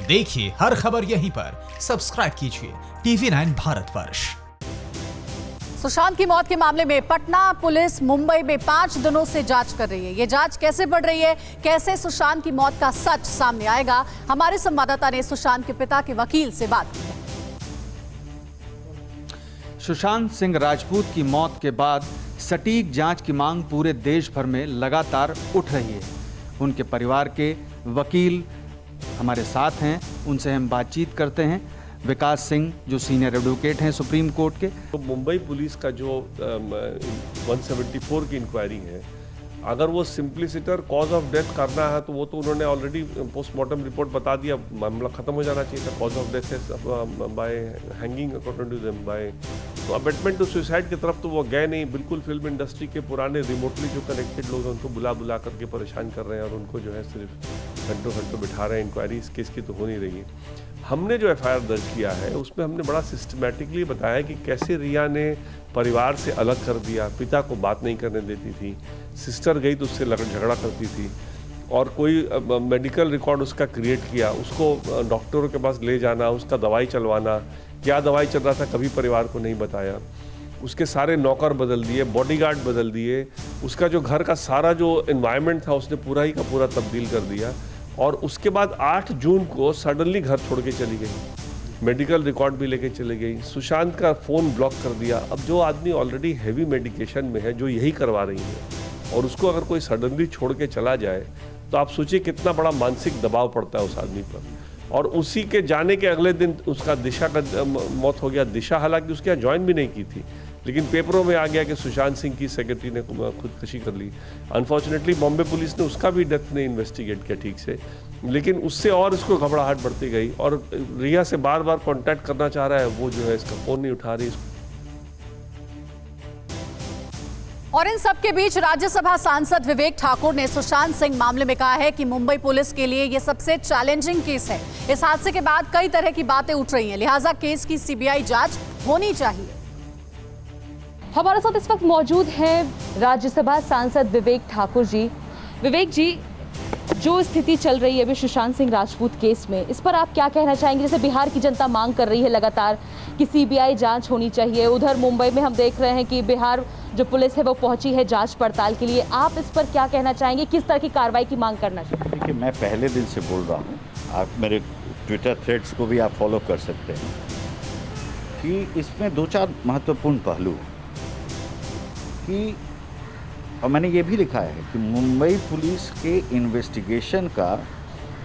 देखिए हर खबर यहीं पर, सब्सक्राइब कीजिए TV9 भारतवर्ष। सुशांत की मौत के मामले में पटना पुलिस मुंबई में 5 दिनों से जांच कर रही है। ये जांच कैसे बढ़ रही है, कैसे सुशांत की मौत का सच सामने आएगा, हमारे संवाददाता ने सुशांत के पिता के वकील से बात की है। सुशांत सिंह राजपूत की मौत के बाद सटीक जांच की मांग पूरे देश भर में लगातार उठ रही है। उनके परिवार के वकील हमारे साथ हैं, उनसे हम बातचीत करते हैं। विकास सिंह जो सीनियर एडवोकेट हैं सुप्रीम कोर्ट के। तो मुंबई पुलिस का जो 174 की इंक्वायरी है, अगर वो सिंप्लिसिटर कॉज ऑफ डेथ करना है तो वो तो उन्होंने ऑलरेडी पोस्टमार्टम रिपोर्ट बता दिया, मामला खत्म हो जाना चाहिए था। कॉज ऑफ डेथ है by hanging according to them by, तो अबेटमेंट टू सुसाइड की तरफ तो वो गए नहीं। बिल्कुल फिल्म इंडस्ट्री के पुराने रिमोटली जो कनेक्टेड लोग हैं उनको बुला करके परेशान कर रहे हैं और उनको जो है सिर्फ घंटों बिठा रहे हैं। इंक्वायरी इस केस की तो हो नहीं रही है। हमने जो FIR दर्ज किया है उसमें हमने बड़ा सिस्टमैटिकली बताया कि कैसे रिया ने परिवार से अलग कर दिया, पिता को बात नहीं करने देती थी, सिस्टर गई तो उससे झगड़ा करती थी, और कोई मेडिकल रिकॉर्ड उसका क्रिएट किया, उसको डॉक्टरों के पास ले जाना, उसका दवाई चलवाना, क्या दवाई चल रहा था कभी परिवार को नहीं बताया, उसके सारे नौकर बदल दिए, बॉडीगार्ड बदल दिए, उसका जो घर का सारा जो एनवायरनमेंट था उसने पूरा ही का पूरा तब्दील कर दिया। और उसके बाद 8 जून को सडनली घर छोड़ के चली गई, मेडिकल रिकॉर्ड भी लेके चली गई, सुशांत का फ़ोन ब्लॉक कर दिया। अब जो आदमी ऑलरेडी हैवी मेडिकेशन में है, जो यही करवा रही है, और उसको अगर कोई सडनली छोड़ के चला जाए तो आप सोचिए कितना बड़ा मानसिक दबाव पड़ता है उस आदमी पर। और उसी के जाने के अगले दिन उसका दिशा का मौत हो गया। दिशा हालांकि उसके यहाँ ज्वाइन भी नहीं की थी, लेकिन पेपरों में आ गया कि सुशांत सिंह की सेक्रेटरी ने खुदकुशी कर ली। अनफॉर्चुनेटली बॉम्बे पुलिस ने उसका भी डेथ ने इन्वेस्टिगेट किया ठीक से, लेकिन उससे और इसको घबराहट बढ़ती गई। और रिया से बार बार कांटेक्ट करना चाह रहा है, वो जो है इसका फ़ोन नहीं उठा रही। और इन सब के बीच राज्यसभा सांसद विवेक ठाकुर ने सुशांत सिंह मामले में कहा है कि मुंबई पुलिस के लिए यह सबसे चैलेंजिंग केस है। इस हादसे के बाद कई तरह की बातें उठ रही हैं, लिहाजा केस की CBI जांच होनी चाहिए। हमारे साथ इस वक्त मौजूद हैं राज्यसभा सांसद विवेक ठाकुर जी। विवेक जी, जो स्थिति चल रही है अभी सुशांत सिंह राजपूत केस में, इस पर आप क्या कहना चाहेंगे? जैसे बिहार की जनता मांग कर रही है लगातार कि CBI जांच होनी चाहिए, उधर मुंबई में हम देख रहे हैं कि बिहार जो पुलिस है वो पहुंची है जांच पड़ताल के लिए। आप इस पर क्या कहना चाहेंगे, किस तरह की कार्रवाई की मांग करना चाहेंगे? देखिए, मैं पहले दिन से बोल रहा हूँ, आप मेरे ट्विटर थ्रेड्स को भी आप फॉलो कर सकते हैं, कि इसमें 2-4 महत्वपूर्ण पहलू कि, और मैंने ये भी लिखा है कि मुंबई पुलिस के इन्वेस्टिगेशन का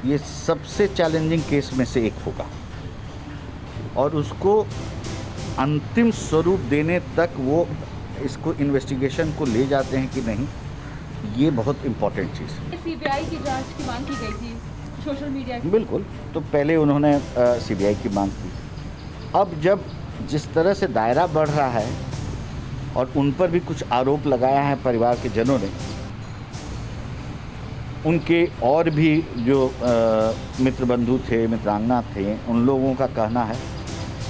ये सबसे चैलेंजिंग केस में से एक होगा, और उसको अंतिम स्वरूप देने तक वो इसको इन्वेस्टिगेशन को ले जाते हैं कि नहीं, ये बहुत इम्पोर्टेंट चीज़ है। CBI की जांच की मांग की गई थी सोशल मीडिया की। बिल्कुल, तो पहले उन्होंने CBI की मांग की। अब जब जिस तरह से दायरा बढ़ रहा है और उन पर भी कुछ आरोप लगाया है परिवार के जनों ने, उनके और भी जो मित्र बंधु थे, मित्रांगना थे, उन लोगों का कहना है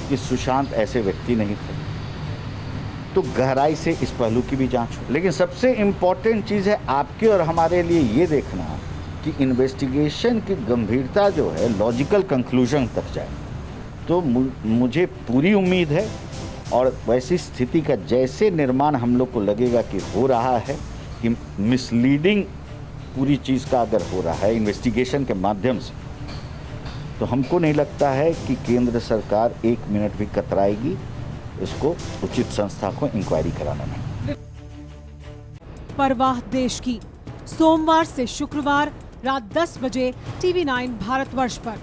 कि सुशांत ऐसे व्यक्ति नहीं थे, तो गहराई से इस पहलू की भी जांच हो। लेकिन सबसे इम्पॉर्टेंट चीज़ है आपके और हमारे लिए ये देखना कि इन्वेस्टिगेशन की गंभीरता जो है लॉजिकल कंक्लूजन तक जाए। तो मुझे पूरी उम्मीद है, और वैसी स्थिति का जैसे निर्माण हम लोग को लगेगा कि हो रहा है, कि मिसलीडिंग पूरी चीज़ का अगर हो रहा है इन्वेस्टिगेशन के माध्यम से, तो हमको नहीं लगता है कि केंद्र सरकार 1 मिनट भी कतराएगी इसको उचित संस्था को इंक्वायरी कराने में। परवाह देश की, सोमवार से शुक्रवार रात 10 बजे TV9 भारतवर्ष पर।